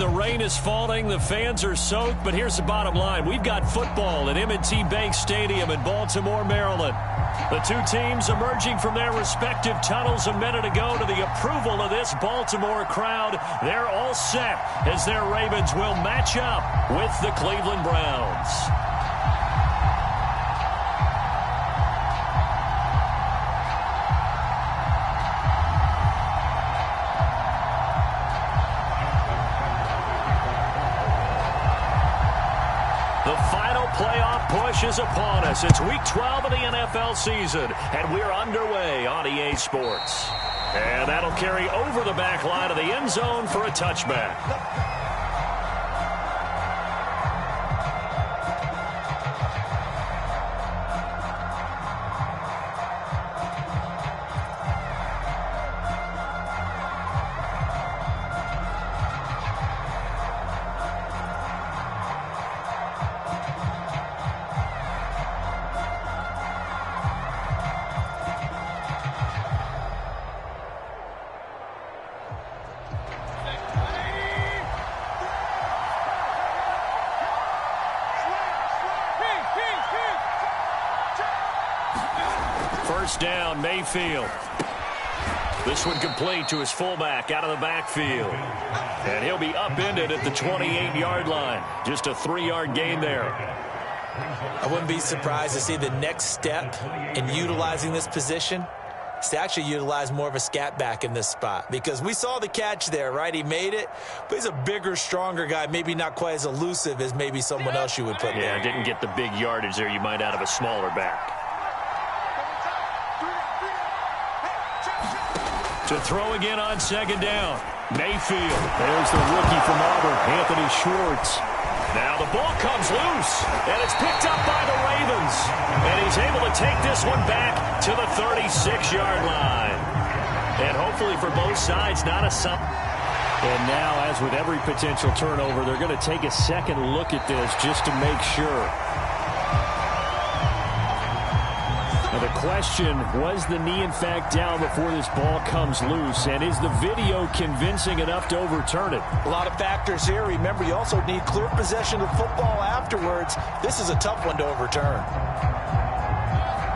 The rain is falling. The fans are soaked. But here's the bottom line. We've got football at M&T Bank Stadium in Baltimore, Maryland. The two teams emerging from their respective tunnels a minute ago to the approval of this Baltimore crowd. They're all set as their Ravens will match up with the Cleveland Browns. The final playoff push is upon us. It's Week 12 of the NFL season, and we're underway on EA Sports. And that'll carry over the back line of the end zone for a touchback. First down, Mayfield. This one complete to his fullback out of the backfield. And he'll be upended at the 28-yard line. Just a 3-yard gain there. I wouldn't be surprised to see the next step in utilizing this position is to actually utilize more of a scat back in this spot. Because we saw the catch there, right? He made it, but he's a bigger, stronger guy, maybe not quite as elusive as maybe someone else you would put there. Yeah, didn't get the big yardage there you might out of a smaller back. To throw again on second down. Mayfield. There's the rookie from Auburn, Anthony Schwartz. Now the ball comes loose, and it's picked up by the Ravens. And he's able to take this one back to the 36-yard line. And hopefully for both sides, not a sum. And now, as with every potential turnover, they're going to take a second look at this just to make sure. Now the question, was the knee in fact down before this ball comes loose? And is the video convincing enough to overturn it? A lot of factors here. Remember, you also need clear possession of football afterwards. This is a tough one to overturn.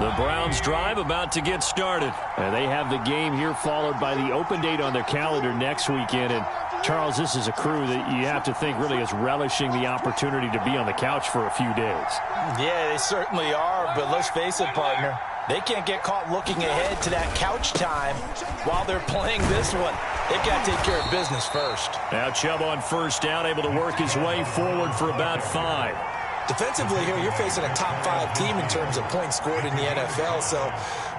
The Browns drive about to get started. And they have the game here followed by the open date on their calendar next weekend. And Charles, this is a crew that you have to think really is relishing the opportunity to be on the couch for a few days. Yeah, they certainly are, but let's face it, partner. They can't get caught looking ahead to that couch time while they're playing this one. They've got to take care of business first. Now Chubb on first down, able to work his way forward for about 5. Defensively here, you're facing a top-5 team in terms of points scored in the NFL. So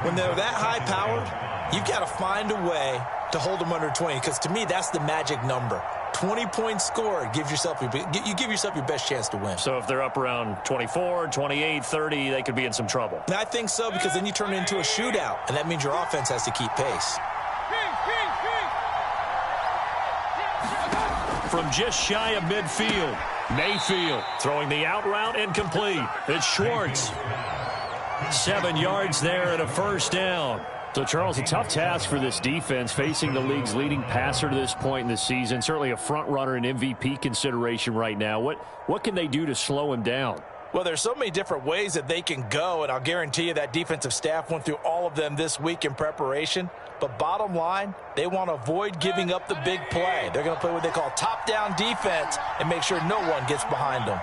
when they're that high-powered, you've got to find a way to hold them under 20, because to me, that's the magic number. 20 points scored gives yourself you give yourself your best chance to win. So if they're up around 24, 28, 30, they could be in some trouble. And I think so, because then you turn it into a shootout, and that means your offense has to keep pace. From just shy of midfield, Mayfield throwing the out route and complete. It's Schwartz. 7 yards there and a first down. So, Charles, a tough task for this defense facing the league's leading passer to this point in the season. Certainly a front runner in MVP consideration right now. What can they do to slow him down? Well, there's so many different ways that they can go, and I'll guarantee you that defensive staff went through all of them this week in preparation. But bottom line, they want to avoid giving up the big play. They're going to play what they call top-down defense and make sure no one gets behind them.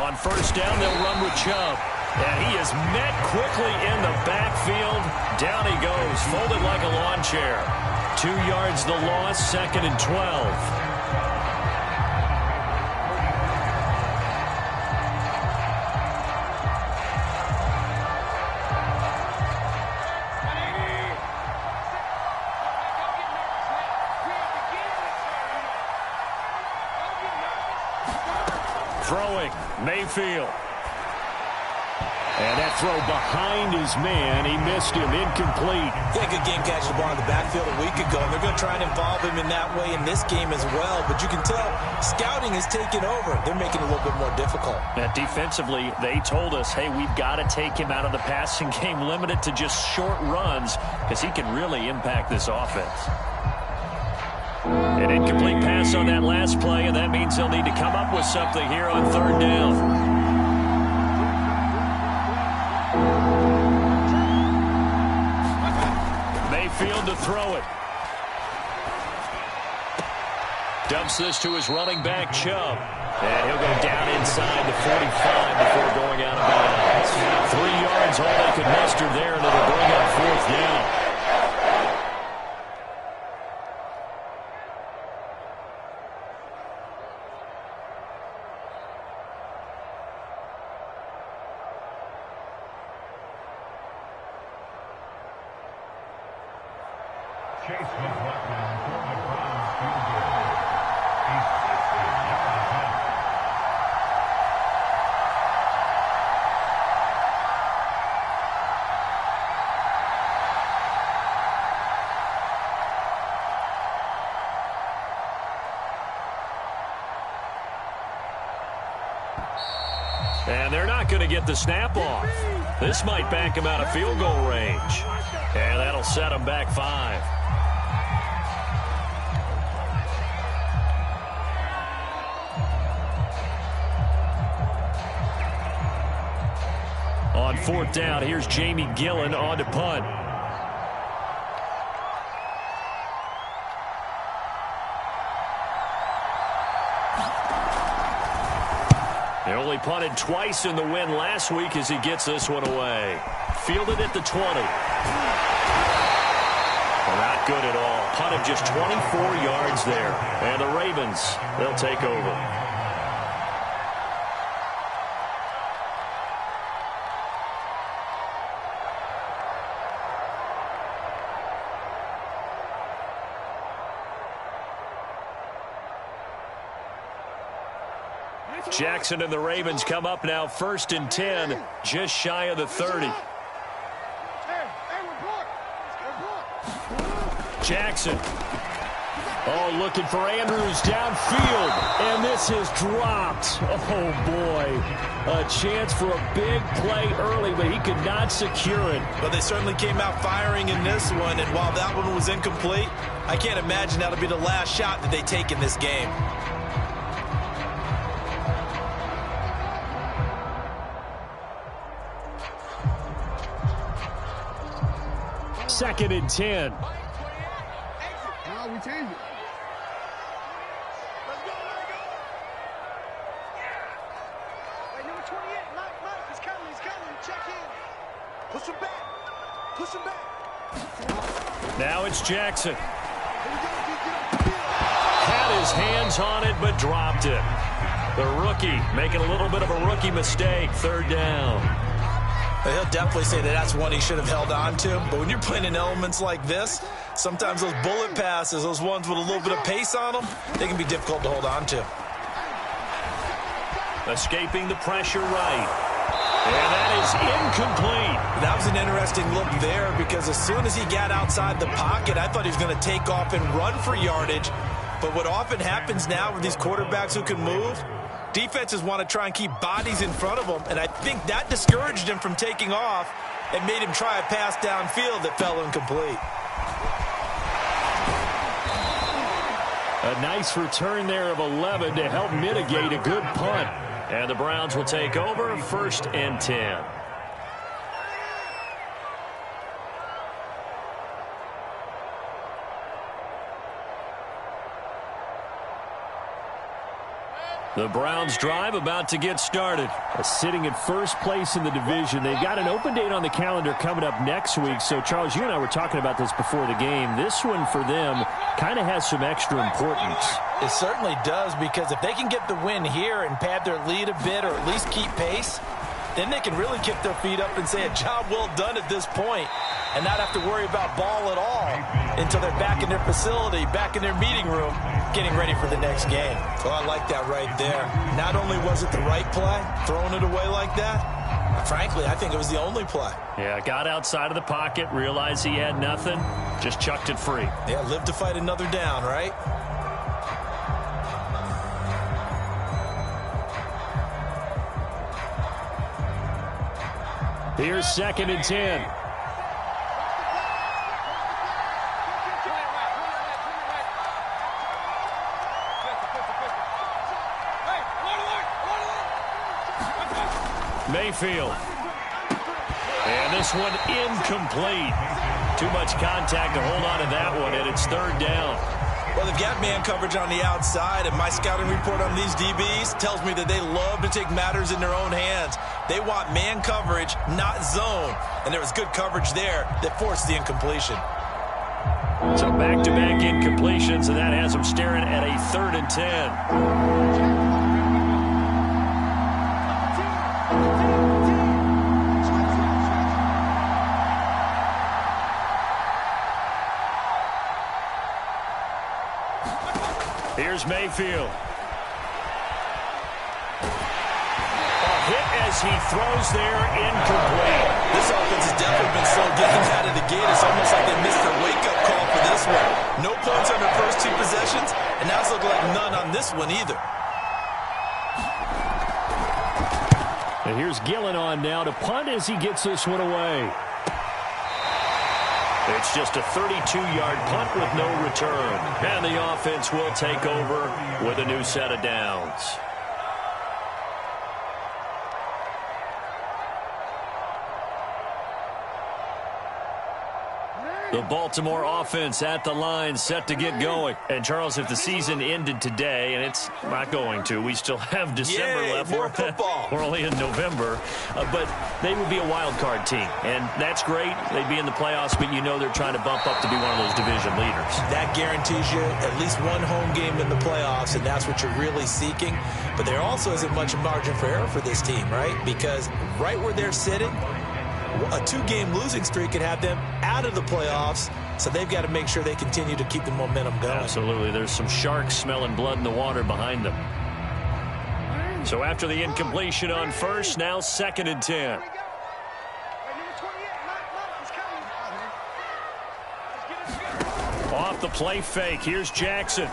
On first down, they'll run with Chubb. And he is met quickly in the backfield. Down he goes, folded like a lawn chair. 2 yards the loss, 2nd and 12. Throwing, Mayfield. And that throw behind his man. He missed him. Incomplete. Yeah, good game catching the ball in the backfield a week ago. And they're going to try and involve him in that way in this game as well. But you can tell scouting is taking over. They're making it a little bit more difficult. And defensively, they told us, hey, we've got to take him out of the passing game, limited to just short runs, because he can really impact this offense. An incomplete pass on that last play, and that means they'll need to come up with something here on third down. Mayfield to throw it. Dumps this to his running back, Chubb. And he'll go down inside the 45 before going out of bounds. 3 yards, all they could muster there, and it'll bring up fourth down. And they're not going to get the snap off. This might back him out of field goal range. And that'll set him back 5. On fourth down, here's Jamie Gillen on to punt. They only punted twice in the win last week as he gets this one away. Fielded at the 20. Well, not good at all. Punted just 24 yards there. And the Ravens, they'll take over. Jackson and the Ravens come up now, 1st and 10, just shy of the 30. Jackson. Oh, looking for Andrews downfield, and this is dropped. Oh, boy. A chance for a big play early, but he could not secure it. But they certainly came out firing in this one, and while that one was incomplete, I can't imagine that'll be the last shot that they take in this game. 2nd and 10. We change it. Let's go. Hey, number 28, Mike, he's coming. Check in. Push him back. Now it's Jackson. Had his hands on it, but dropped it. The rookie making a little bit of a rookie mistake. 3rd down. He'll definitely say that that's one he should have held on to. But when you're playing in elements like this, sometimes those bullet passes, those ones with a little bit of pace on them, they can be difficult to hold on to. Escaping the pressure right. And that is incomplete. That was an interesting look there because as soon as he got outside the pocket, I thought he was going to take off and run for yardage. But what often happens now with these quarterbacks who can move, defenses want to try and keep bodies in front of them, and I think that discouraged him from taking off and made him try a pass downfield that fell incomplete. A nice return there of 11 to help mitigate a good punt. And the Browns will take over, 1st and 10. The Browns drive about to get started. Sitting in first place in the division. They've got an open date on the calendar coming up next week. So, Charles, you and I were talking about this before the game. This one for them kind of has some extra importance. It certainly does, because if they can get the win here and pad their lead a bit or at least keep pace, then they can really kick their feet up and say a job well done at this point and not have to worry about ball at all until they're back in their facility, back in their meeting room, getting ready for the next game. Well, I like that right there. Not only was it the right play, throwing it away like that, frankly, I think it was the only play. Yeah, got outside of the pocket, realized he had nothing, just chucked it free. Yeah, live to fight another down, right? Here's 2nd and 10. Mayfield. And this one incomplete. Too much contact to hold on to that one, and it's third down. Well, they've got man coverage on the outside, and my scouting report on these DBs tells me that they love to take matters in their own hands. They want man coverage, not zone. And there was good coverage there that forced the incompletion. So back-to-back incompletions, and that has them staring at a 3rd and 10. Here's Mayfield. A hit as he throws there, incomplete. This offense has definitely been slow getting out of the gate. It's almost like they missed their wake-up call for this one. No points on their first 2 possessions, and now it's looking like none on this one either. And here's Gillen on now to punt as he gets this one away. It's just a 32-yard punt with no return. And the offense will take over with a new set of downs. The Baltimore offense at the line, set to get going. And, Charles, if the season ended today, and it's not going to, we still have December left. More football. We're only in November. But they would be a wild card team. And that's great. They'd be in the playoffs, but you know they're trying to bump up to be one of those division leaders. That guarantees you at least one home game in the playoffs, and that's what you're really seeking. But there also isn't much margin for error for this team, right? Because right where they're sitting, a 2-game losing streak could have them out of the playoffs, so they've got to make sure they continue to keep the momentum going. Absolutely. There's some sharks smelling blood in the water behind them. So after the incompletion on first, now 2nd and 10. Off the play fake. Here's Jackson.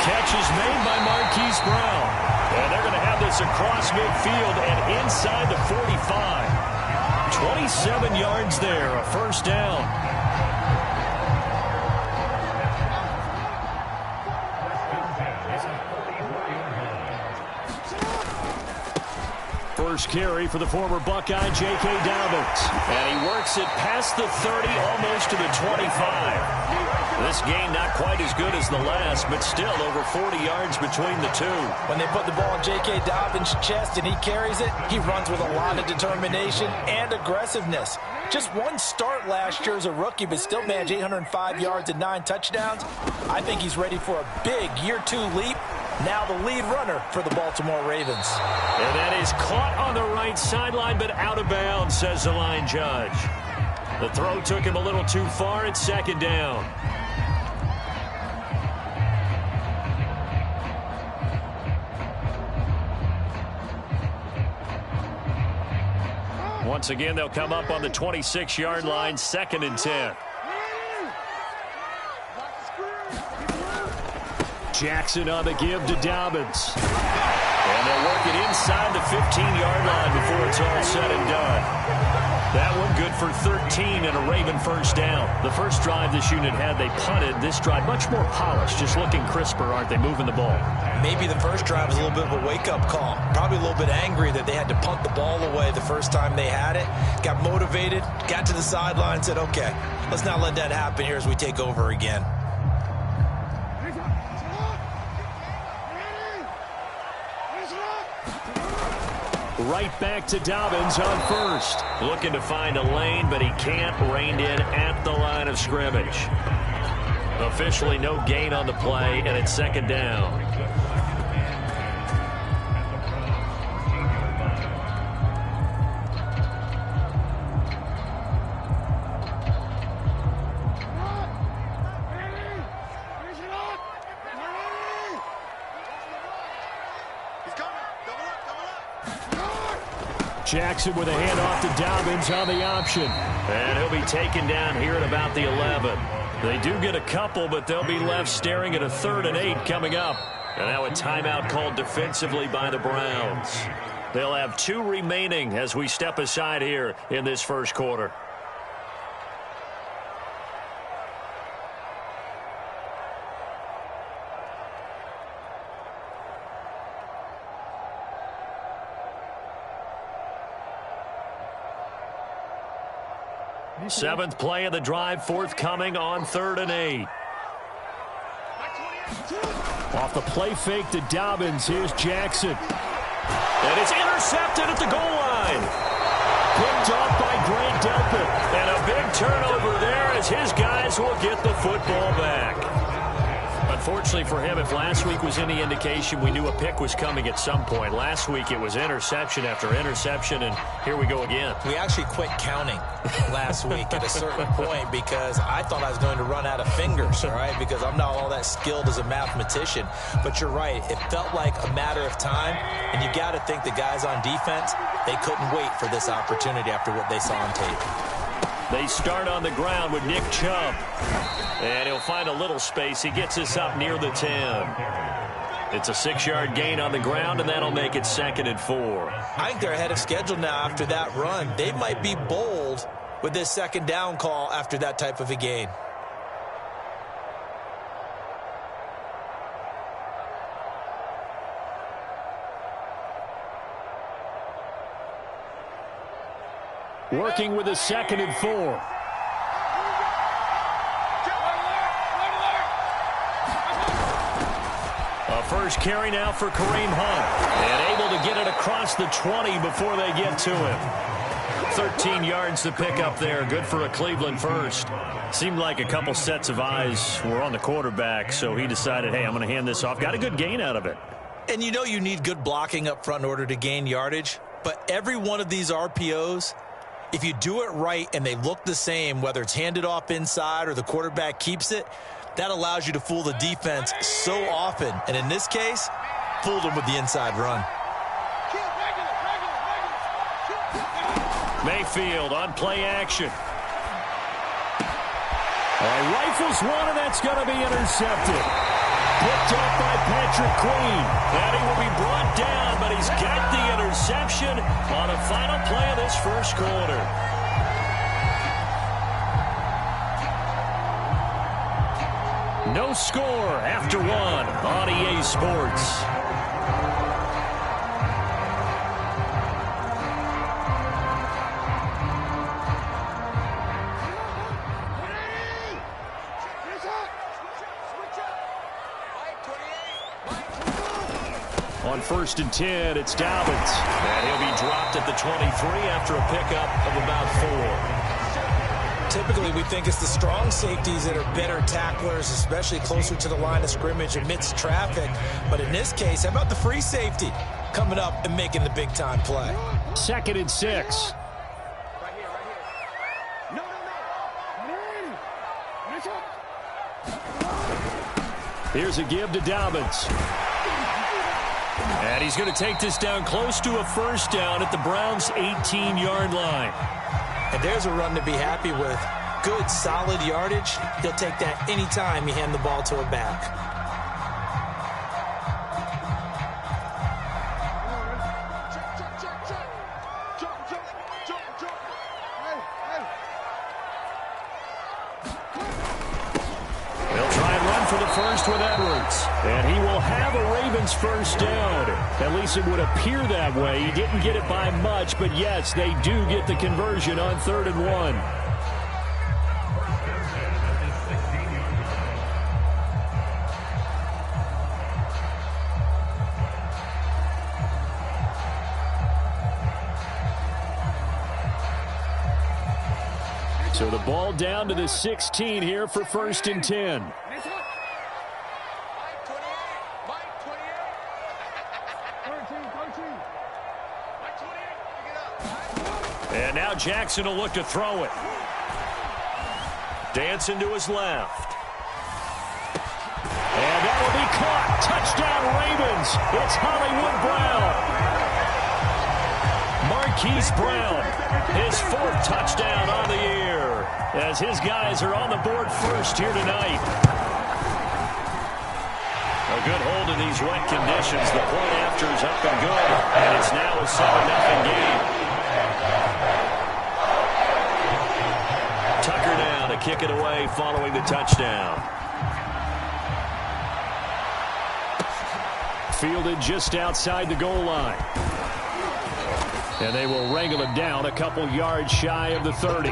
Catch is made by Marquise Brown. And they're going to have this across midfield and inside the 45. 27 yards there, a first down. First carry for the former Buckeye, J.K. Dobbins. And he works it past the 30, almost to the 25. This game not quite as good as the last, but still over 40 yards between the two. When they put the ball in J.K. Dobbins' chest and he carries it, he runs with a lot of determination and aggressiveness. Just one start last year as a rookie, but still managed 805 yards and 9 touchdowns. I think he's ready for a big year 2 leap. Now the lead runner for the Baltimore Ravens. And that is caught on the right sideline, but out of bounds, says the line judge. The throw took him a little too far. It's 2nd down. Once again, they'll come up on the 26-yard line, 2nd and 10. Jackson on the give to Dobbins. And they'll work it inside the 15-yard line before it's all said and done. That one good for 13 and a Raven first down. The first drive this unit had, they punted. This drive much more polished, just looking crisper, aren't they, moving the ball? Maybe the first drive was a little bit of a wake-up call. Probably a little bit angry that they had to punt the ball away the first time they had it. Got motivated, got to the sideline, said, okay, let's not let that happen here as we take over again. Right back to Dobbins on first. Looking to find a lane, but he can't. Reined in at the line of scrimmage. Officially no gain on the play, and it's 2nd down. Jackson with a handoff to Dobbins on the option. And he'll be taken down here at about the 11. They do get a couple, but they'll be left staring at a 3rd and 8 coming up. And now a timeout called defensively by the Browns. They'll have 2 remaining as we step aside here in this first quarter. Seventh play of the drive forthcoming on 3rd and 8. Off the play fake to Dobbins. Here's Jackson. And it's intercepted at the goal line. Picked off by Grant Delpit. And a big turnover there as his guys will get the football back. Unfortunately for him, if last week was any indication, we knew a pick was coming at some point. Last week it was interception after interception, and here we go again. We actually quit counting last week at a certain point because I thought I was going to run out of fingers, all right, because I'm not all that skilled as a mathematician. But you're right. It felt like a matter of time, and you got to think the guys on defense, they couldn't wait for this opportunity after what they saw on tape. They start on the ground with Nick Chubb. And he'll find a little space. He gets us up near the 10. It's a 6-yard gain on the ground, and that'll make it 2nd and 4. I think they're ahead of schedule now after that run. They might be bold with this 2nd down call after that type of a gain. Working with a 2nd and 4. First carry now for Kareem Hunt. And able to get it across the 20 before they get to him. 13 yards to pick up there. Good for a Cleveland first. Seemed like a couple sets of eyes were on the quarterback, so he decided, hey, I'm going to hand this off. Got a good gain out of it. And you know you need good blocking up front in order to gain yardage. But every one of these RPOs, if you do it right and they look the same, whether it's handed off inside or the quarterback keeps it, that allows you to fool the defense so often. And in this case, fooled them with the inside run. Mayfield on play action. Rifles one, and that's going to be intercepted. Picked off by Patrick Queen. And he will be brought down, but he's got the interception on a final play of this first quarter. No score after 1 on EA Sports. On 1st and 10, it's Dobbins. And he'll be dropped at the 23 after a pickup of about 4. Typically, we think it's the strong safeties that are better tacklers, especially closer to the line of scrimmage amidst traffic. But in this case, how about the free safety coming up and making the big-time play? 2nd and 6. Here's a give to Dobbins. And he's going to take this down close to a first down at the Browns' 18-yard line. And there's a run to be happy with. Good, solid yardage. He'll take that anytime you hand the ball to a back. They'll try and run for the first with Edwards. And he will have a Ravens first down. At least it would appear that way. He didn't get it by much, but yes, they do get the conversion on 3rd and 1. So the ball down to the 16 here for 1st and 10. And now Jackson will look to throw it. Dancing to his left. And that will be caught. Touchdown Ravens. It's Hollywood Brown. Marquise Brown, his 4th touchdown on the year, as his guys are on the board first here tonight. A good hold in these wet conditions. The point after is up and good, and it's now a 7-0 game. Tucker down to kick it away following the touchdown. Fielded just outside the goal line. And they will wrangle him down a couple yards shy of the 30.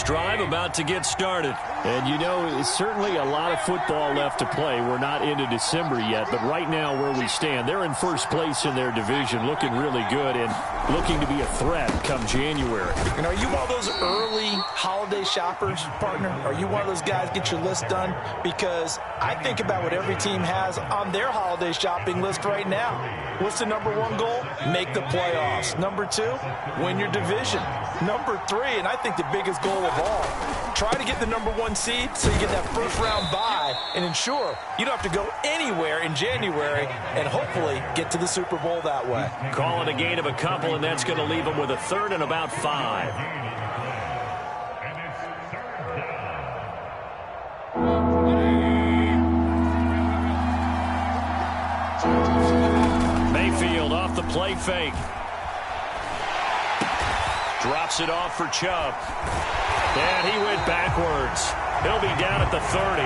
next drive about to get started. And, you know, it's certainly a lot of football left to play. We're not into December yet, but right now where we stand, they're in first place in their division, looking really good and looking to be a threat come January. And are you one of those early holiday shoppers, partner? Are you one of those guys get your list done? Because I think about what every team has on their holiday shopping list right now. What's the number one goal? Make the playoffs. Number two, win your division. Number three, and I think the biggest goal of all, try to get the number one seed so you get that first round bye and ensure you don't have to go anywhere in January and hopefully get to the Super Bowl that way. Call it a gain of a couple, and that's going to leave them with a third and about 5. Mayfield off the play fake. Drops it off for Chubb. And he went backwards. He'll be down at the 30.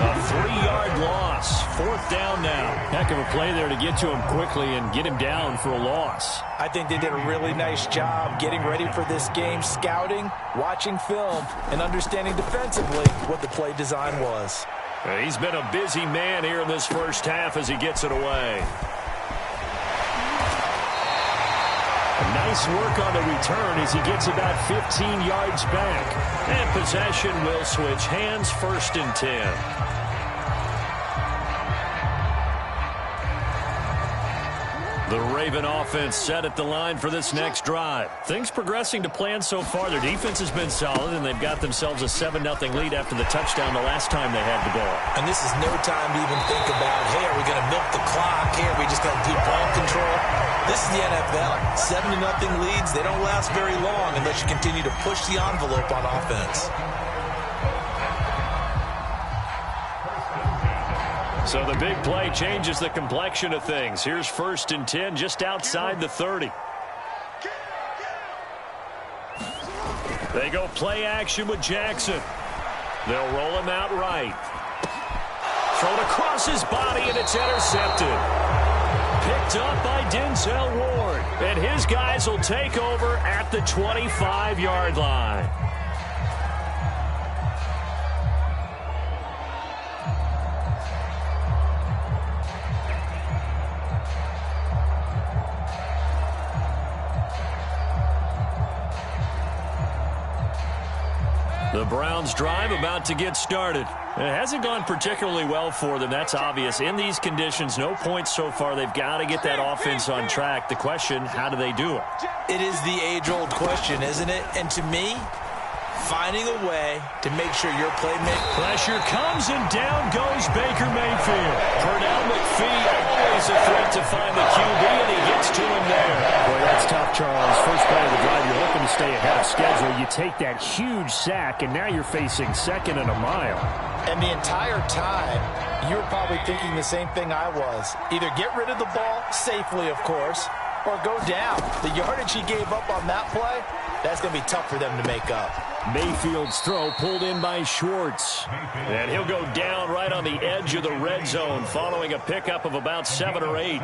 A 3-yard loss. 4th down now. Heck of a play there to get to him quickly and get him down for a loss. I think they did a really nice job getting ready for this game, scouting, watching film, and understanding defensively what the play design was. He's been a busy man here in this first half as he gets it away. Nice work on the return as he gets about 15 yards back. And possession will switch hands, 1st and 10. The Raven offense set at the line for this next drive. Things progressing to plan so far. Their defense has been solid, and they've got themselves a 7-0 lead after the touchdown the last time they had the ball. And this is no time to even think about, hey, are we going to milk the clock? Hey, are we just going to do ball control? This is the NFL. 7-0 leads, they don't last very long unless you continue to push the envelope on offense. So the big play changes the complexion of things. Here's 1st and 10 just outside the 30. They go play action with Jackson. They'll roll him out right. Thrown across his body, and it's intercepted. Picked up by Denzel Ward. And his guys will take over at the 25-yard line. The Browns drive about to get started. It hasn't gone particularly well for them. That's obvious. In these conditions, no points so far. They've got to get that offense on track. The question, how do they do it? It is the age-old question, isn't it? And to me, finding a way to make sure your playmaker... Pressure comes, and down goes Baker Mayfield. Pernell McPhee, always a threat to find the QB, and he gets to him there. Boy, that's tough, Charles. First play of the drive, you're looking to stay ahead of schedule. You take that huge sack, and now you're facing 2nd and a mile. And the entire time, you were probably thinking the same thing I was. Either get rid of the ball, safely, of course, or go down. The yardage he gave up on that play, that's going to be tough for them to make up. Mayfield's throw pulled in by Schwartz. And he'll go down right on the edge of the red zone following a pickup of about 7 or 8.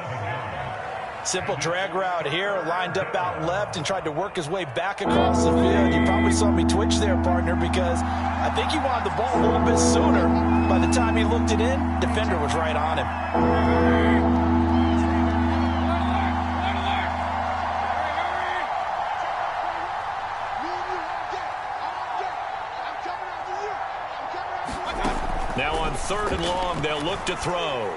Simple drag route here, lined up out left and tried to work his way back across the field. You probably saw me twitch there, partner, because I think he wanted the ball a little bit sooner. By the time he looked it in, defender was right on him. Now on 3rd and long, they'll look to throw.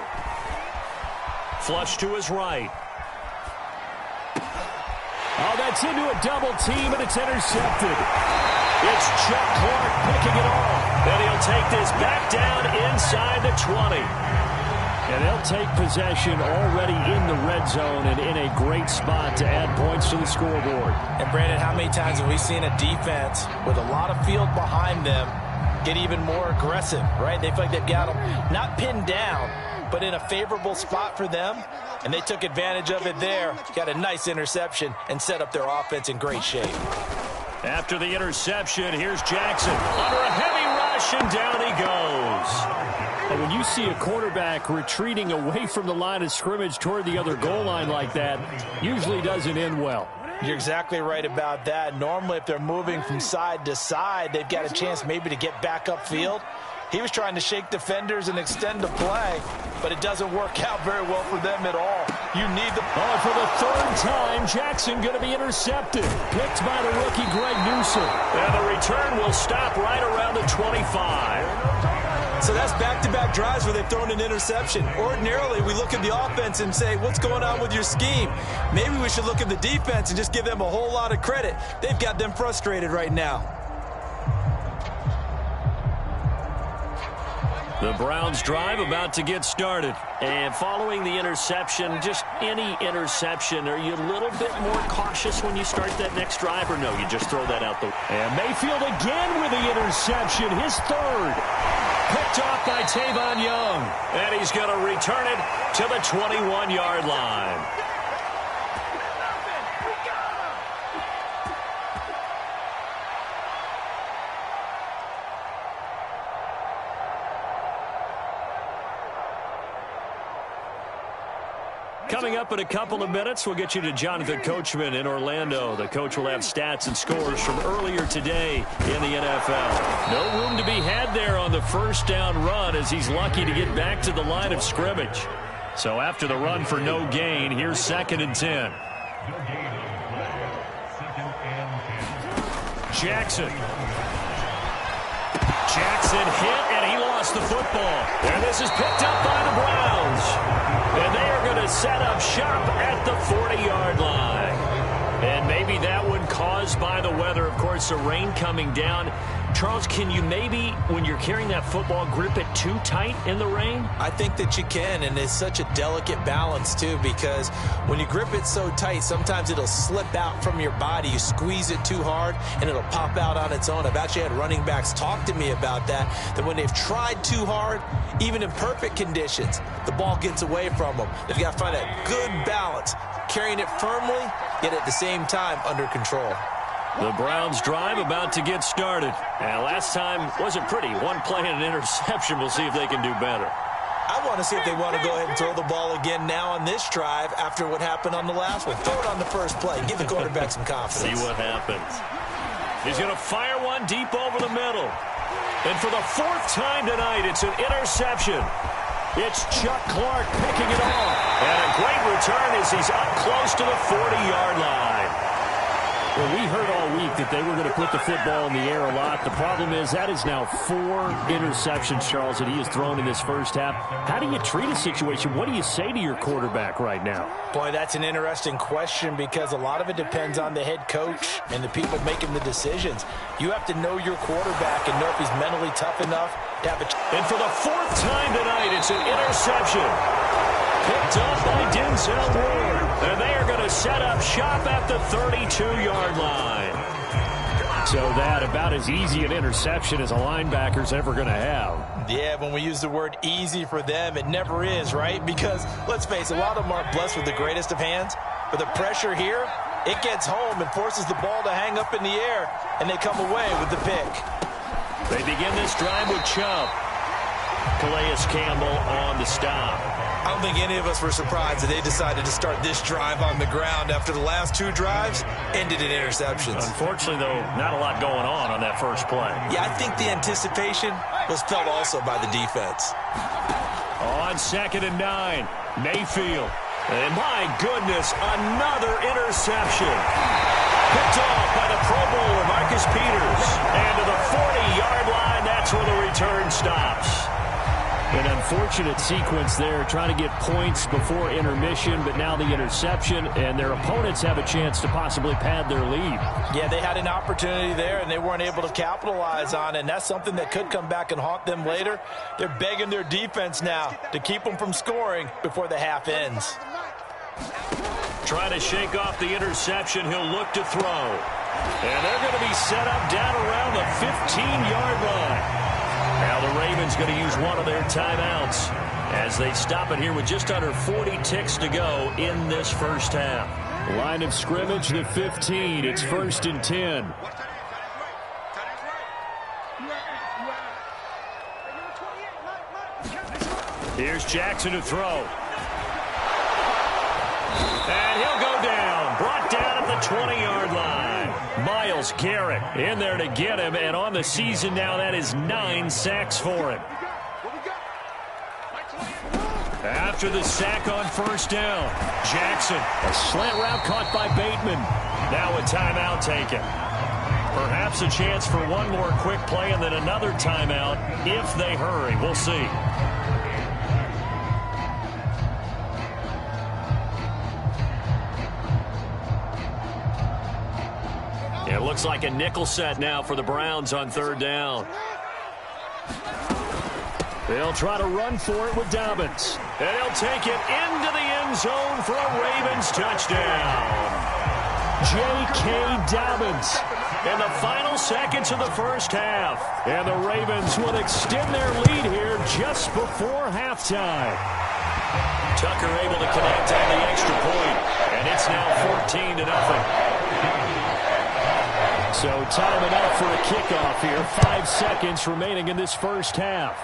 Flush to his right. Oh, that's into a double team, and it's intercepted. It's Chuck Clark picking it off. And he'll take this back down inside the 20. And they'll take possession already in the red zone and in a great spot to add points to the scoreboard. And, Brandon, how many times have we seen a defense with a lot of field behind them get even more aggressive, right? They feel like they've got them not pinned down, but in a favorable spot for them, and they took advantage of it there, got a nice interception, and set up their offense in great shape. After the interception, here's Jackson under a heavy rush, and down he goes. And when you see a quarterback retreating away from the line of scrimmage toward the other goal line like that, usually doesn't end well. You're exactly right about that. Normally, if they're moving from side to side, they've got a chance maybe to get back upfield. He was trying to shake defenders and extend the play, but it doesn't work out very well for them at all. You need the... Oh, for the third time, Jackson going to be intercepted. Picked by the rookie Greg Newsom. And the return will stop right around the 25. So that's back-to-back drives where they've thrown an interception. Ordinarily, we look at the offense and say, what's going on with your scheme? Maybe we should look at the defense and just give them a whole lot of credit. They've got them frustrated right now. The Browns drive about to get started. And following the interception, just any interception, are you a little bit more cautious when you start that next drive, or no, you just throw that out the... And Mayfield again with the interception, his third. Picked off by Tavon Young. And he's going to return it to the 21-yard line. Coming up in a couple of minutes, we'll get you to Jonathan Coachman in Orlando. The coach will have stats and scores from earlier today in the NFL. No room to be had there on the first down run as he's lucky to get back to the line of scrimmage. So after the run for no gain, here's 2nd and 10. Jackson hit, and he lost the football. And this is picked up by the Browns. And they are going to set up shop at the 40-yard line. And maybe that one caused by the weather. Of course, the rain coming down. Charles, can you maybe, when you're carrying that football, grip it too tight in the rain? I think that you can, and it's such a delicate balance, too, because when you grip it so tight, sometimes it'll slip out from your body. You squeeze it too hard, and it'll pop out on its own. I've actually had running backs talk to me about that when they've tried too hard, even in perfect conditions, the ball gets away from them. They've got to find a good balance, carrying it firmly, yet at the same time under control. The Browns drive about to get started. And last time wasn't pretty. One play and an interception. We'll see if they can do better. I want to see if they want to go ahead and throw the ball again now on this drive after what happened on the last one. Throw it on the first play. Give the quarterback some confidence. See what happens. He's going to fire one deep over the middle. And for the 4th time tonight, it's an interception. It's Chuck Clark picking it off. And a great return as he's up close to the 40-yard line. Well, we heard all week that they were going to put the football in the air a lot. The problem is that is now 4 interceptions, Charles, that he has thrown in this first half. How do you treat a situation? What do you say to your quarterback right now? Boy, that's an interesting question because a lot of it depends on the head coach and the people making the decisions. You have to know your quarterback and know if he's mentally tough enough to have a... And for the 4th time tonight, it's an interception. Picked up by Denzel Ward. And they are going to set up shop at the 32-yard line. So that about as easy an interception as a linebacker's ever going to have. Yeah, when we use the word easy for them, it never is, right? Because, let's face it, a lot of them aren't blessed with the greatest of hands. But the pressure here, it gets home and forces the ball to hang up in the air, and they come away with the pick. They begin this drive with Chubb. Calais Campbell on the stop. I don't think any of us were surprised that they decided to start this drive on the ground after the last 2 drives ended in interceptions. Unfortunately, though, not a lot going on that first play. Yeah, I think the anticipation was felt also by the defense. On 2nd and 9, Mayfield. And my goodness, another interception. Picked off by the Pro Bowler, Marcus Peters. And to the 40-yard line, that's where the return stops. An unfortunate sequence there, trying to get points before intermission, but now the interception, and their opponents have a chance to possibly pad their lead. Yeah, they had an opportunity there, and they weren't able to capitalize on it, and that's something that could come back and haunt them later. They're begging their defense now to keep them from scoring before the half ends. Trying to shake off the interception, he'll look to throw. And they're going to be set up down around the 15-yard line. Now the Ravens going to use one of their timeouts as they stop it here with just under 40 ticks to go in this first half. Line of scrimmage, the 15. It's 1st and 10. Here's Jackson to throw. And he'll go down. Brought brought down at the 20-yard line. Myles Garrett in there to get him, and on the season now, that is 9 sacks for him. After the sack on first down, Jackson, a slant route caught by Bateman. Now a timeout taken. Perhaps a chance for one more quick play and then another timeout if they hurry. We'll see. It looks like a nickel set now for the Browns on third down. They'll try to run for it with Dobbins. And he'll take it into the end zone for a Ravens touchdown. J.K. Dobbins in the final seconds of the first half. And the Ravens will extend their lead here just before halftime. Tucker able to connect on the extra point, and it's now 14-0. So time enough for a kickoff here. 5 seconds remaining in this first half.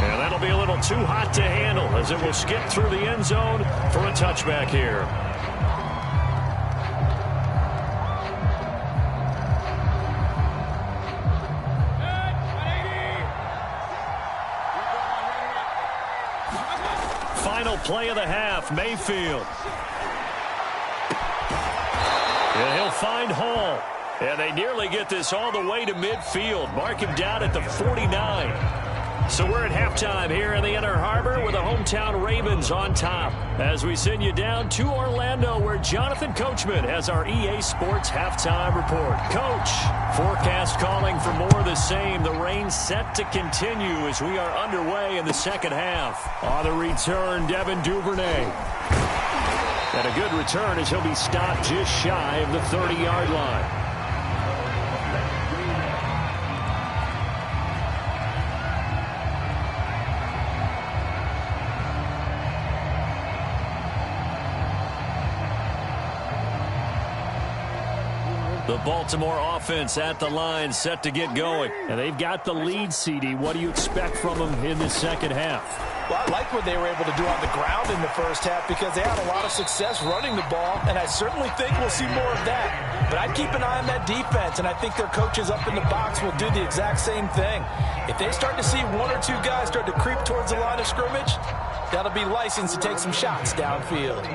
And that'll be a little too hot to handle as it will skip through the end zone for a touchback here. Final play of the half, Mayfield. And he'll find Hall. And they nearly get this all the way to midfield. Mark him down at the 49. So we're at halftime here in the Inner Harbor with the hometown Ravens on top. As we send you down to Orlando where Jonathan Coachman has our EA Sports halftime report. Coach, forecast calling for more of the same. The rain set to continue as we are underway in the second half. On the return, Devin Duvernay. And a good return as he'll be stopped just shy of the 30-yard line. The Baltimore offense at the line, set to get going. And they've got the lead, CD. What do you expect from them in the second half? Well, I like what they were able to do on the ground in the first half because they had a lot of success running the ball, and I certainly think we'll see more of that. But I'd keep an eye on that defense, and I think their coaches up in the box will do the exact same thing. If they start to see one or two guys start to creep towards the line of scrimmage, that'll be licensed to take some shots downfield.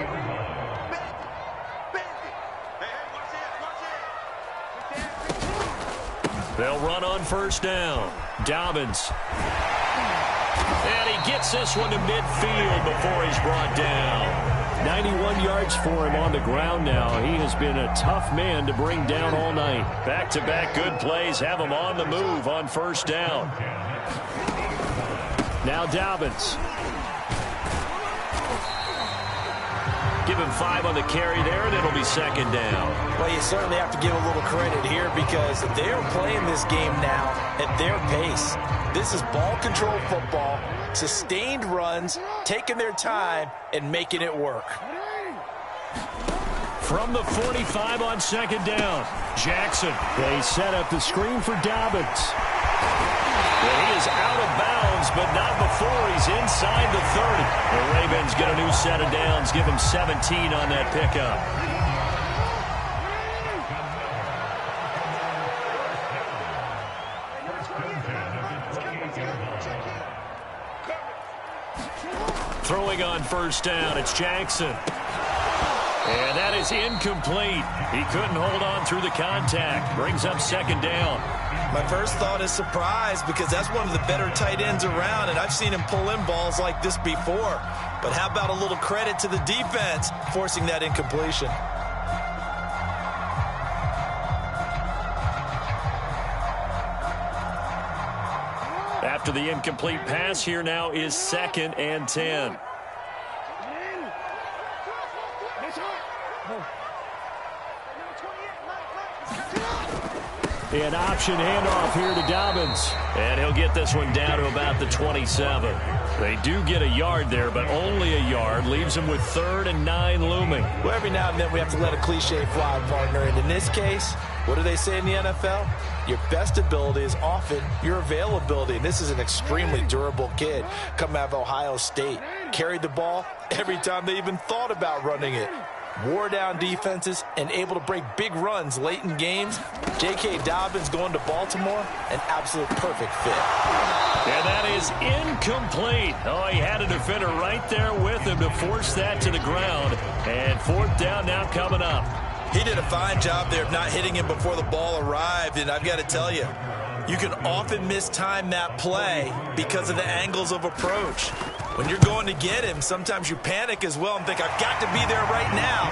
They'll run on first down. Dobbins. And he gets this one to midfield before he's brought down. 91 yards for him on the ground now. He has been a tough man to bring down all night. Back-to-back good plays have him on the move on first down. Now Dobbins. Give him 5 on the carry there, and it'll be second down. Well, you certainly have to give a little credit here because they are playing this game now at their pace. This is ball control football, sustained runs, taking their time, and making it work. From the 45 on second down, Jackson. They set up the screen for Dobbins. Well, he is out of bounds, but not before he's inside the 30. The Ravens get a new set of downs, give him 17 on that pickup. Throwing on first down, it's Jackson. And that is incomplete. He couldn't hold on through the contact. Brings up second down. My first thought is surprise because that's one of the better tight ends around, and I've seen him pull in balls like this before. But how about a little credit to the defense forcing that incompletion? After the incomplete pass, here now is 2nd and 10. An option handoff here to Dobbins. And he'll get this one down to about the 27. They do get a yard there, but only a yard. Leaves them with 3rd and 9 looming. Well, every now and then we have to let a cliche fly, partner. And in this case, what do they say in the NFL? Your best ability is often your availability. And this is an extremely durable kid coming out of Ohio State. Carried the ball every time they even thought about running it. Wore down defenses and able to break big runs late in games. J.K. Dobbins going to Baltimore, an absolute perfect fit. And that is incomplete. Oh, he had a defender right there with him to force that to the ground. And fourth down now coming up. He did a fine job there of not hitting him before the ball arrived, and I've got to tell you, you can often mistime that play because of the angles of approach. When you're going to get him, sometimes you panic as well and think, I've got to be there right now.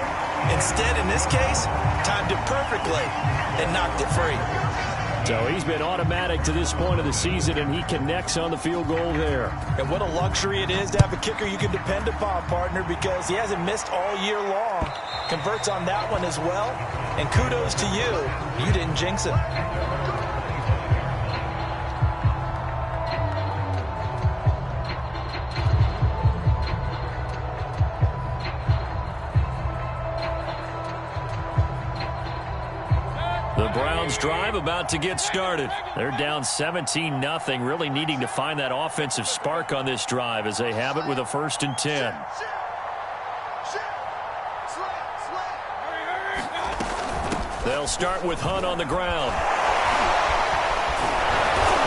Instead, in this case, timed it perfectly and knocked it free. So he's been automatic to this point of the season, and he connects on the field goal there. And what a luxury it is to have a kicker you can depend upon, partner, because he hasn't missed all year long. Converts on that one as well. And kudos to you. You didn't jinx him. The Browns drive about to get started. They're down 17-0, really needing to find that offensive spark on this drive as they have it with a 1st and 10. They'll start with Hunt on the ground.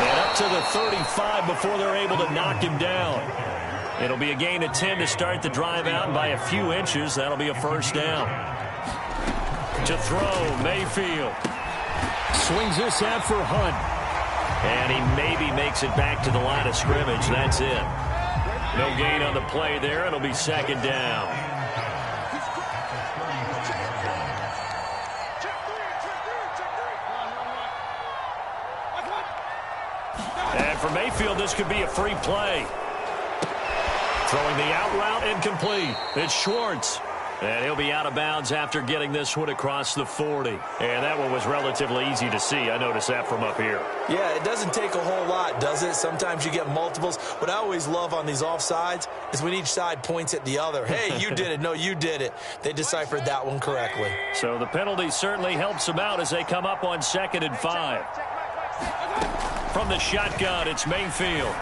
And up to the 35 before they're able to knock him down. It'll be a gain of 10 to start the drive out by a few inches. That'll be a 1st down. To throw, Mayfield. Swings this out for Hunt. And he maybe makes it back to the line of scrimmage. That's it. No gain on the play there. It'll be 2nd down. And for Mayfield, this could be a free play. Throwing the out route incomplete. It's Schwartz. And he'll be out of bounds after getting this one across the 40. And that one was relatively easy to see. I noticed that from up here. Yeah, it doesn't take a whole lot, does it? Sometimes you get multiples. What I always love on these offsides is when each side points at the other. Hey, you did it. No, you did it. They deciphered that one correctly. So the penalty certainly helps them out as they come up on 2nd and 5. From the shotgun, it's Mayfield.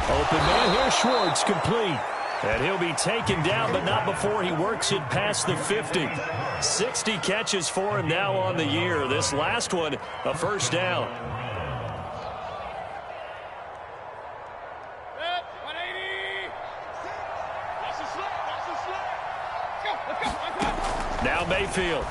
Open man here, Schwartz, complete. And he'll be taken down, but not before he works it past the 50. 60 catches for him now on the year. This last one, a 1st down. Now Mayfield.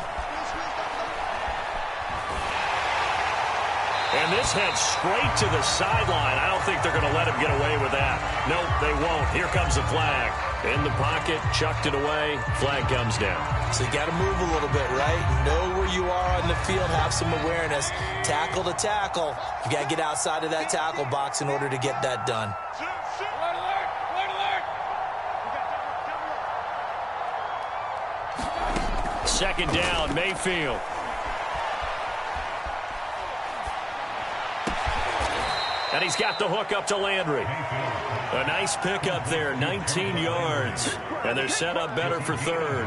And this heads straight to the sideline. I don't think they're going to let him get away with that. Nope, they won't. Here comes the flag. In the pocket, chucked it away. Flag comes down. So you got to move a little bit, right? Know where you are on the field. Have some awareness. Tackle to tackle. You got to get outside of that tackle box in order to get that done. Second down, Mayfield. And he's got the hook up to Landry. A nice pickup there, 19 yards. And they're set up better for 3rd.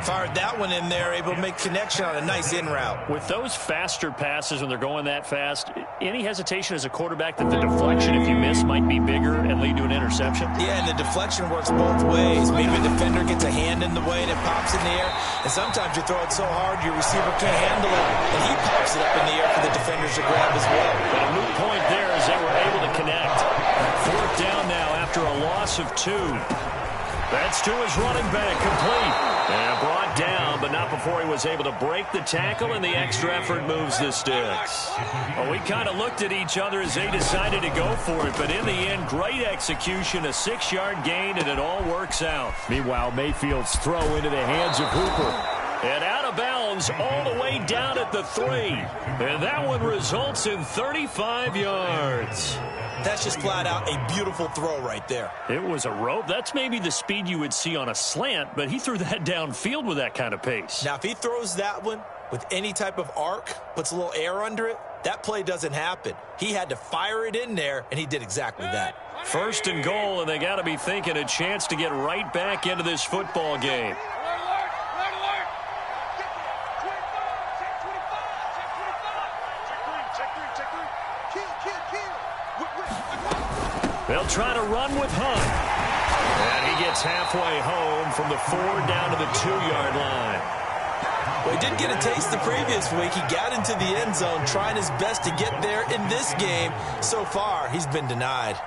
Fired that one in there, able to make connection on a nice in route. With those faster passes when they're going that fast, any hesitation as a quarterback that the deflection, if you miss, might be bigger and lead to an interception? Yeah, and the deflection works both ways. Maybe a defender gets a hand in the way and it pops in the air. And sometimes you throw it so hard your receiver can't handle it, and he pops it up in the air for the defenders to grab as well. But a moot point there as they were able to connect. 4th down now after a loss of 2. That's to his running back, complete. And brought down, but not before he was able to break the tackle, and the extra effort moves the sticks. Well, we kind of looked at each other as they decided to go for it, but in the end, great execution, a 6-yard gain, and it all works out. Meanwhile, Mayfield's throw into the hands of Hooper. And out of bounds all the way down at the 3. And that one results in 35 yards. That's just flat out a beautiful throw right there. It was a rope. That's maybe the speed you would see on a slant, but he threw that downfield with that kind of pace. Now, if he throws that one with any type of arc, puts a little air under it, that play doesn't happen. He had to fire it in there, and he did exactly that. 1st and goal, and they got to be thinking a chance to get right back into this football game. They'll try to run with Hunt. And he gets halfway home from the 4 down to the 2-yard line. Well, he didn't get a taste the previous week. He got into the end zone trying his best to get there in this game. So far, he's been denied.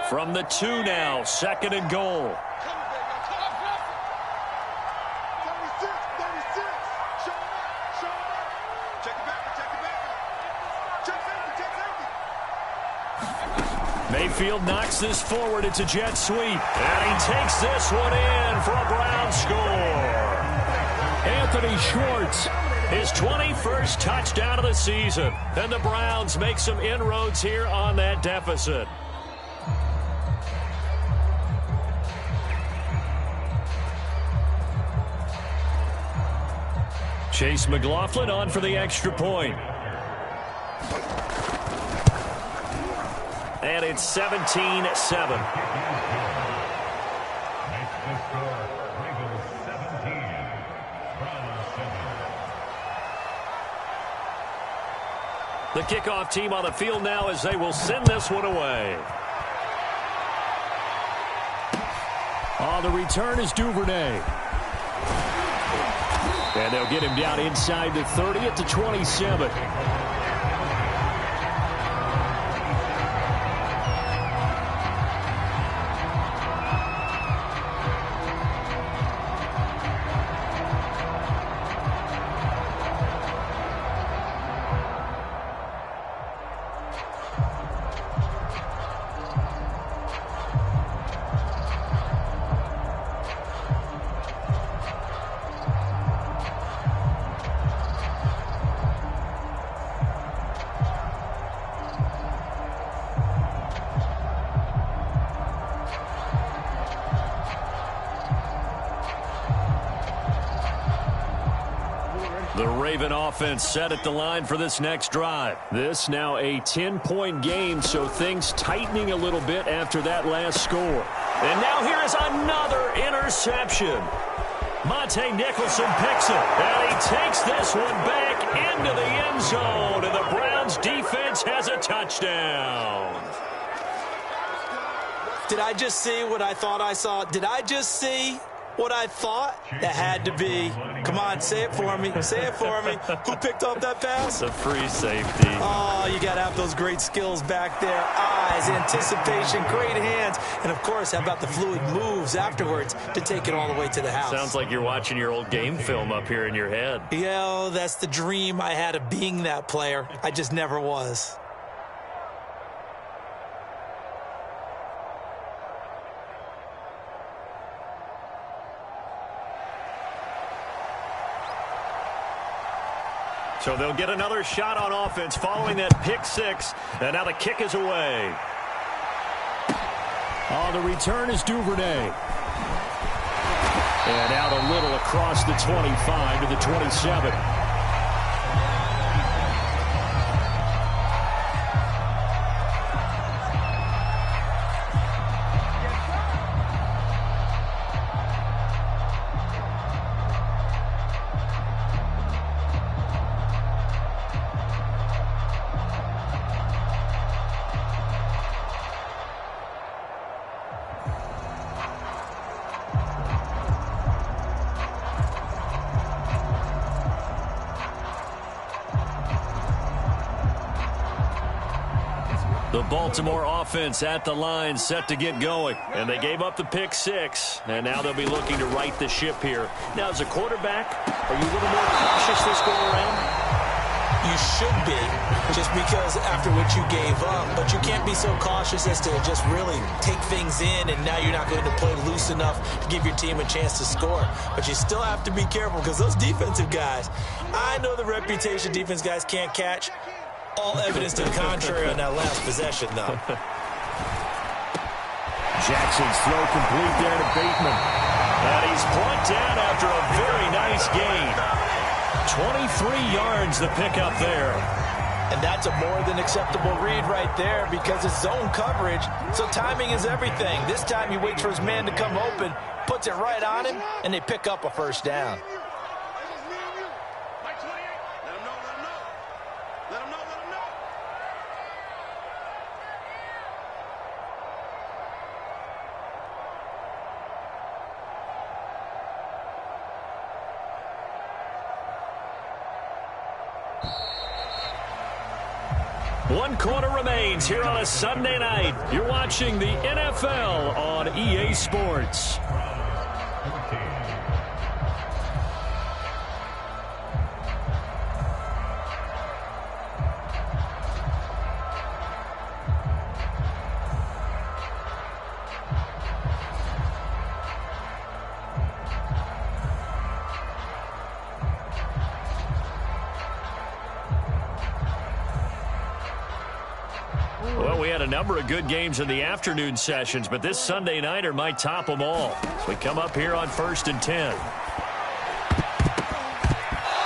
From the 2 now, 2nd and goal. Mayfield knocks this forward. It's a jet sweep. And he takes this one in for a Brown score. Anthony Schwartz, his 21st touchdown of the season. And the Browns make some inroads here on that deficit. Chase McLaughlin on for the extra point. And it's 17-7. The kickoff team on the field now as they will send this one away. On the return is Duvernay. And they'll get him down inside the 30 at the 27. The Raven offense set at the line for this next drive. This now a 10-point game, so things tightening a little bit after that last score. And now here is another interception. Monte Nicholson picks it, and he takes this one back into the end zone, and the Browns defense has a touchdown. Did I just see what I thought I saw? Did I just see what I thought? That had to be. Come on, say it for me. Say it for me. Who picked up that pass? The free safety. Oh, you got to have those great skills back there. Eyes, anticipation, great hands. And, of course, how about the fluid moves afterwards to take it all the way to the house? Sounds like you're watching your old game film up here in your head. Yeah, that's the dream I had of being that player. I just never was. So they'll get another shot on offense following that pick six. And now the kick is away. On the return is Duvernay. And out a little across the 25 to the 27. The Baltimore offense at the line, set to get going. And they gave up the pick six, and now they'll be looking to right the ship here. Now, as a quarterback, are you a little more cautious this go around? You should be, just because after what you gave up. But you can't be so cautious as to just really take things in, and now you're not going to play loose enough to give your team a chance to score. But you still have to be careful, because those defensive guys, I know the reputation defense guys can't catch. All evidence to the contrary on that last possession, though. Jackson's throw complete there to Bateman. And he's brought down after a very nice gain. 23 yards the pickup there. And that's a more than acceptable read right there because it's zone coverage, so timing is everything. This time he waits for his man to come open, puts it right on him, and they pick up a first down. One quarter remains here on a Sunday night. You're watching the NFL on EA Sports. Well, we had a number of good games in the afternoon sessions, but this Sunday nighter might top them all. So we come up here on 1st and 10.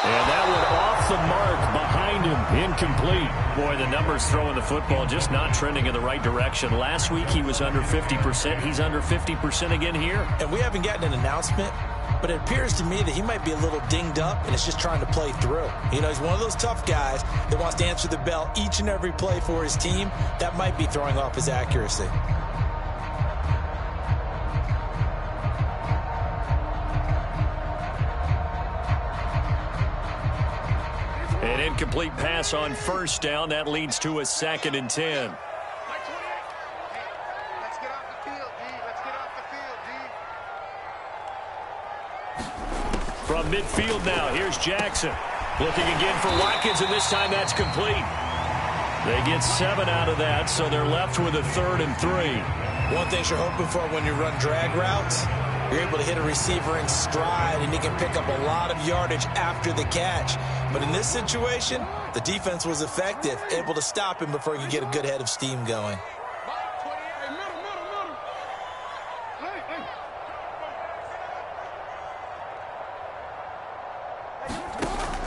And that one off the mark behind him, incomplete. Boy, the numbers throwing the football just not trending in the right direction. Last week he was under 50%. He's under 50% again here. And we haven't gotten an announcement, but it appears to me that he might be a little dinged up and is just trying to play through. You know, he's one of those tough guys that wants to answer the bell each and every play for his team. That might be throwing off his accuracy. An incomplete pass on 1st down. That leads to a 2nd and 10. From midfield now, here's Jackson. Looking again for Watkins, and this time that's complete. They get 7 out of that, so they're left with a 3rd and 3. One thing you're hoping for when you run drag routes, you're able to hit a receiver in stride, and he can pick up a lot of yardage after the catch. But in this situation, the defense was effective, able to stop him before he could get a good head of steam going.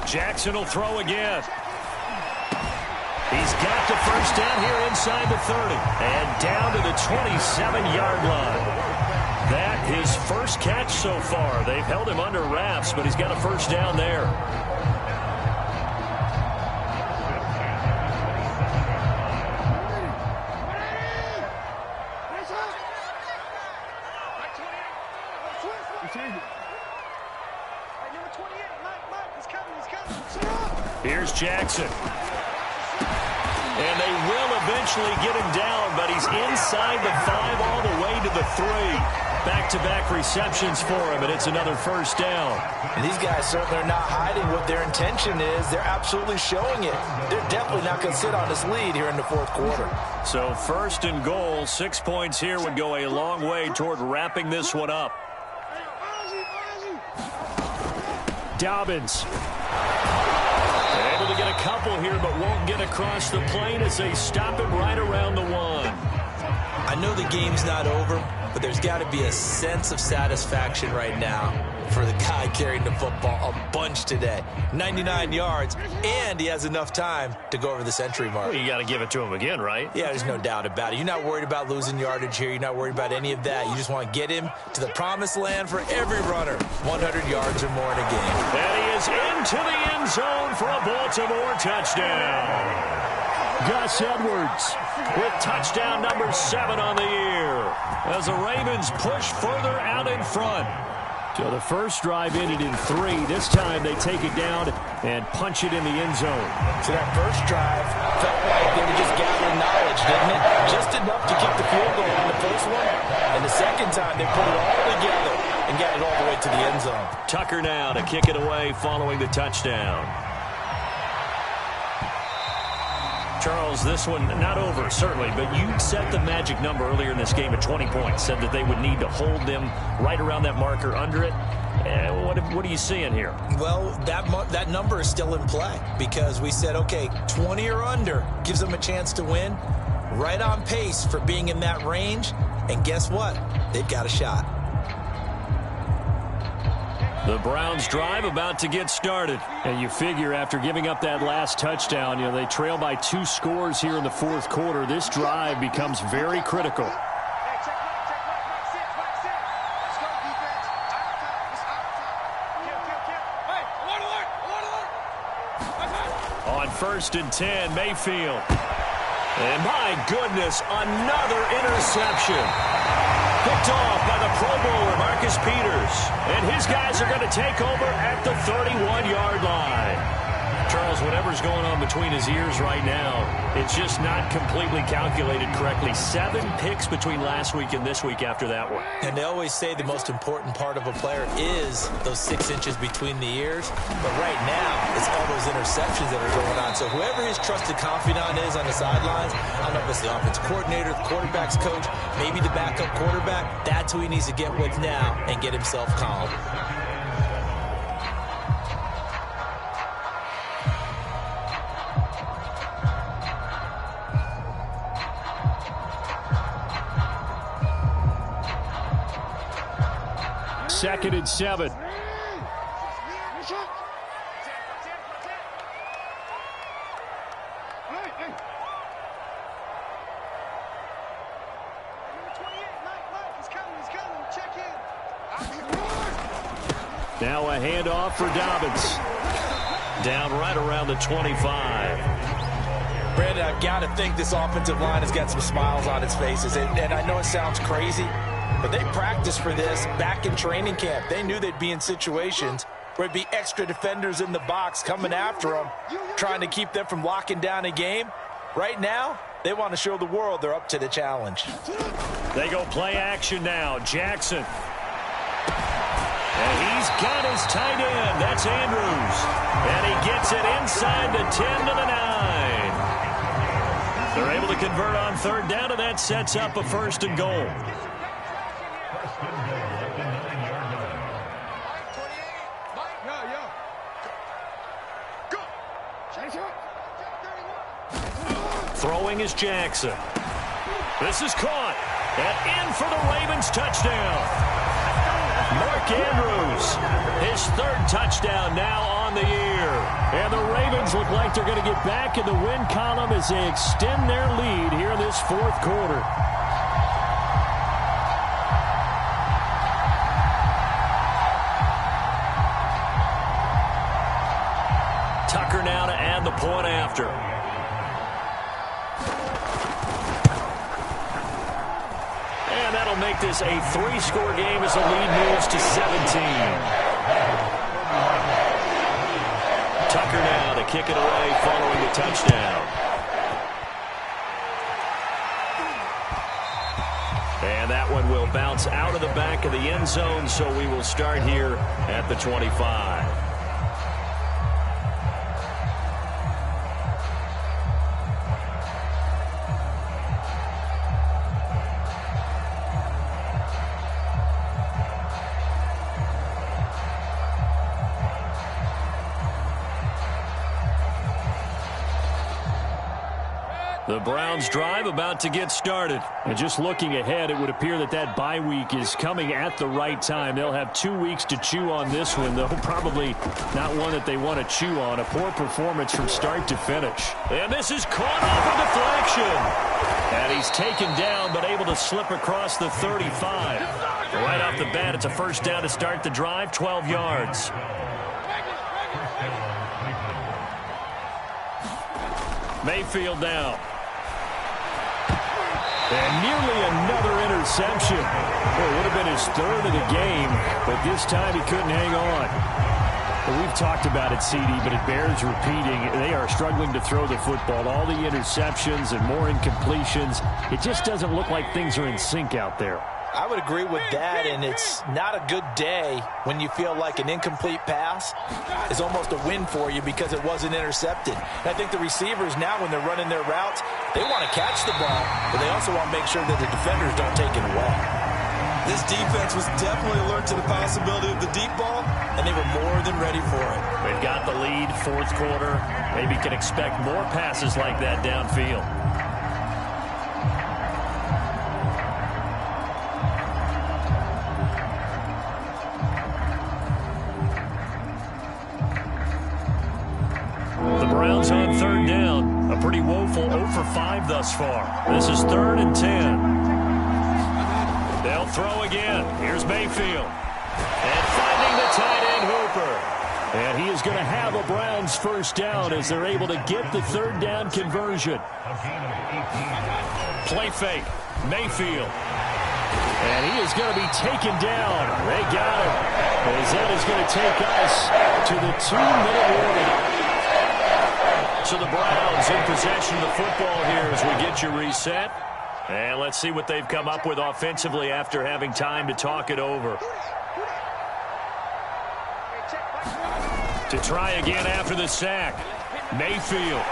Jackson will throw again. He's got the first down here inside the 30. And down to the 27-yard line. That his first catch so far. They've held him under wraps, but he's got a first down there. Here's Jackson. And they will eventually get him down, but he's inside the 5 all the way to the 3. Back-to-back receptions for him, and it's another first down. And these guys certainly are not hiding what their intention is. They're absolutely showing it. They're definitely not going to sit on this lead here in the 4th quarter. So 1st and goal, 6 points here would go a long way toward wrapping this one up. Dobbins. Able to get a couple here, but won't get across the plane as they stop him right around the 1. I know the game's not over, but there's got to be a sense of satisfaction right now for the guy carrying the football a bunch today. 99 yards, and he has enough time to go over the century mark. Well, you got to give it to him again, right? Yeah, there's no doubt about it. You're not worried about losing yardage here. You're not worried about any of that. You just want to get him to the promised land for every runner. 100 yards or more in a game. And he is into the end zone for a Baltimore touchdown. Gus Edwards with touchdown number 7 on the year as the Ravens push further out in front. So the first drive ended in 3. This time they take it down and punch it in the end zone. So that first drive felt like they were just gathering knowledge, didn't it? Just enough to kick the field goal on the first one. And the second time they put it all together and got it all the way to the end zone. Tucker now to kick it away following the touchdown. Charles, this one not over, certainly, but you set the magic number earlier in this game at 20 points, said that they would need to hold them right around that marker under it. What are you seeing here? Well, that number is still in play because we said, okay, 20 or under gives them a chance to win. Right on pace for being in that range, and guess what? They've got a shot. The Browns drive about to get started. And you figure after giving up that last touchdown, they trail by 2 scores here in the fourth quarter. This drive becomes very critical. On 1st and 10, Mayfield. And my goodness, another interception. Picked off by the Pro Bowler, Marcus Peters. And his guys are going to take over at the 31-yard line. Charles, whatever's going on between his ears right now, it's just not completely calculated correctly. 7 picks between last week and this week after that one. And they always say the most important part of a player is those 6 inches between the ears. But right now, it's all those interceptions that are going on. So whoever his trusted confidant is on the sidelines, I don't know if it's the offense coordinator, the quarterback's coach, maybe the backup quarterback, that's who he needs to get with now and get himself calm. Second and 7. Now a handoff for Dobbins. Down right around the 25. Brandon, I've got to think this offensive line has got some smiles on its faces. And I know it sounds crazy, but they practiced for this back in training camp. They knew they'd be in situations where it'd be extra defenders in the box coming after them, trying to keep them from locking down a game. Right now, they want to show the world they're up to the challenge. They go play action now. Jackson. And he's got his tight end. That's Andrews. And he gets it inside the 10 to the 9. They're able to convert on 3rd down, and that sets up a 1st and goal. Throwing is Jackson. This is caught. And in for the Ravens touchdown. Mark Andrews, his 3rd touchdown now on the year. And the Ravens look like they're going to get back in the win column as they extend their lead here in this 4th quarter. Tucker now to add the point after. And that'll make this a 3-score game as the lead moves to 17. Tucker now to kick it away following the touchdown. And that one will bounce out of the back of the end zone, so we will start here at the 25. The Browns drive about to get started. And just looking ahead, it would appear that that bye week is coming at the right time. They'll have 2 weeks to chew on this one, though probably not one that they want to chew on. A poor performance from start to finish. And this is caught off a deflection. And he's taken down, but able to slip across the 35. Right off the bat, it's a 1st down to start the drive, 12 yards. Mayfield now. And nearly another interception. Well, it would have been his 3rd of the game, but this time he couldn't hang on. Well, we've talked about it, CD, but it bears repeating. They are struggling to throw the football. All the interceptions and more incompletions. It just doesn't look like things are in sync out there. I would agree with that, and it's not a good day when you feel like an incomplete pass is almost a win for you because it wasn't intercepted. And I think the receivers now, when they're running their routes, they want to catch the ball, but they also want to make sure that the defenders don't take it away. This defense was definitely alert to the possibility of the deep ball, and they were more than ready for it. They've got the lead, 4th quarter. Maybe can expect more passes like that downfield. pretty woeful 0 for 5 thus far. This is 3rd and 10. They'll throw again. Here's Mayfield. And finding the tight end Hooper. And he is going to have a Browns first down as they're able to get the 3rd down conversion. Play fake. Mayfield. And he is going to be taken down. They got him. As that is going to take us to the 2-minute warning. So the Browns in possession of the football here as we get you reset. And let's see what they've come up with offensively after having time to talk it over. To try again after the sack. Mayfield.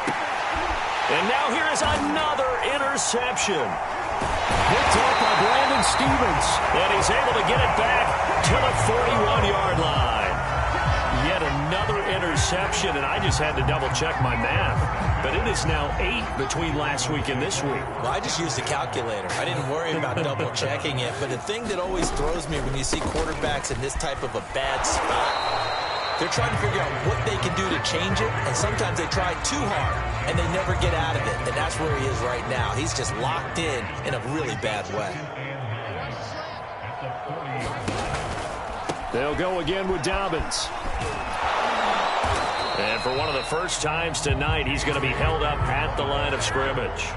And now here is another interception. Picked up by Brandon Stevens. And he's able to get it back to the 41-yard line. Yet another interception, and I just had to double-check my math. But it is now 8 between last week and this week. Well, I just used a calculator. I didn't worry about double-checking it. But the thing that always throws me when you see quarterbacks in this type of a bad spot, they're trying to figure out what they can do to change it, and sometimes they try too hard, and they never get out of it. And that's where he is right now. He's just locked in a really bad way. They'll go again with Dobbins. And for one of the first times tonight, he's going to be held up at the line of scrimmage.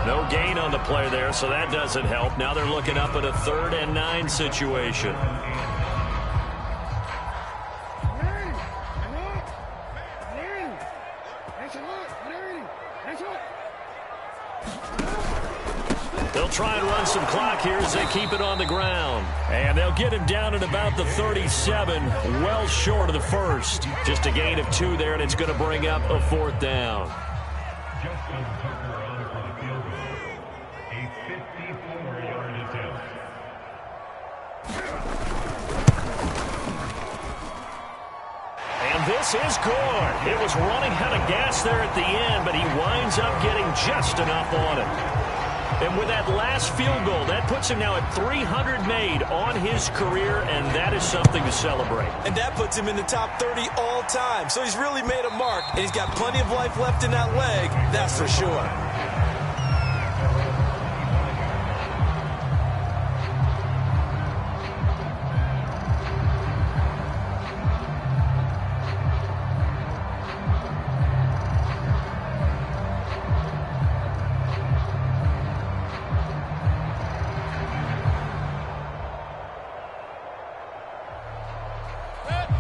No gain on the play there, so that doesn't help. Now they're looking up at a 3rd and 9 situation. They'll try and run some clock here as they keep it on the ground. And they'll get him down at about the 37, well short of the first. Just a gain of 2 there, and it's going to bring up a 4th down. And this is good. It was running out of gas there at the end, but he winds up getting just enough on it. And with that last field goal, that puts him now at 300 made on his career, and that is something to celebrate. And that puts him in the top 30 all time. So he's really made a mark, and he's got plenty of life left in that leg, that's for sure.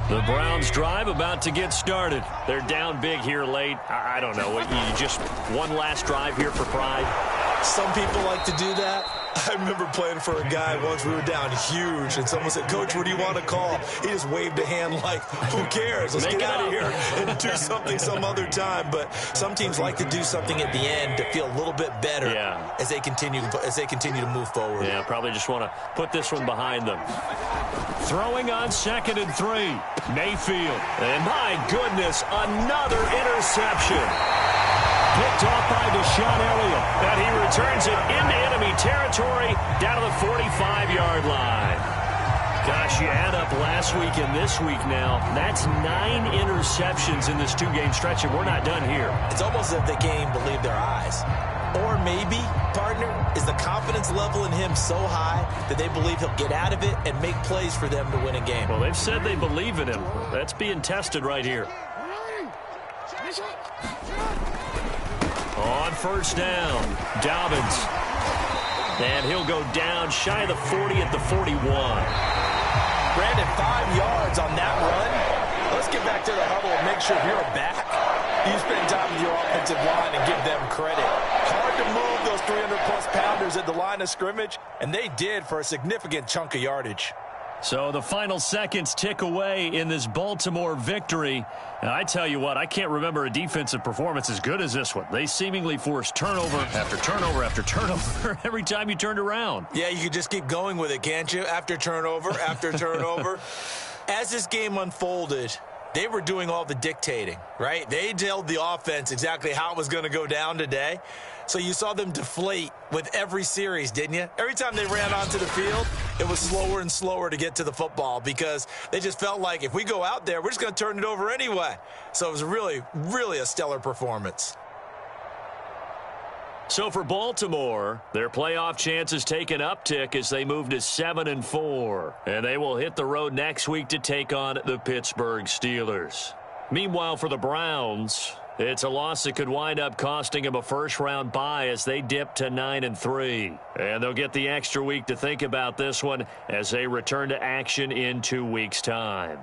The Browns drive about to get started. They're down big here late. I don't know. You just one last drive here for pride? Some people like to do that. I remember playing for a guy once. We were down huge, and someone said, "Coach, what do you want to call?" He just waved a hand like, "Who cares? Let's get out of here and do something some other time." But some teams like to do something at the end to feel a little bit better as they continue to move forward. Yeah, probably just want to put this one behind them. Throwing on 2nd and 3. Mayfield. And my goodness, another interception. Picked off by Deshaun Elliott. And he returns it into enemy territory down to the 45-yard line. Gosh, you add up last week and this week now. That's 9 interceptions in this 2-game stretch, and we're not done here. It's almost as if they can't even believe their eyes. Or maybe, partner, is the confidence level in him so high that they believe he'll get out of it and make plays for them to win a game. Well, they've said they believe in him. That's being tested right here. On 1st down, Dobbins. And he'll go down shy of the 40 at the 41. Brandon, 5 yards on that run. Let's get back to the huddle and make sure you're back. You spend time with your offensive line and give them credit. Hard to move those 300-plus pounders at the line of scrimmage, and they did for a significant chunk of yardage. So the final seconds tick away in this Baltimore victory. And I tell you what, I can't remember a defensive performance as good as this one. They seemingly forced turnover after turnover after turnover every time you turned around. Yeah, you could just keep going with it, can't you? After turnover, after turnover. As this game unfolded, they were doing all the dictating, right? They told the offense exactly how it was going to go down today. So you saw them deflate with every series, didn't you? Every time they ran onto the field, it was slower and slower to get to the football because they just felt like if we go out there, we're just going to turn it over anyway. So it was really, really a stellar performance. So for Baltimore, their playoff chances take an uptick as they move to 7-4. And they will hit the road next week to take on the Pittsburgh Steelers. Meanwhile, for the Browns, it's a loss that could wind up costing them a first-round bye as they dip to 9-3. And they'll get the extra week to think about this one as they return to action in 2 weeks' time.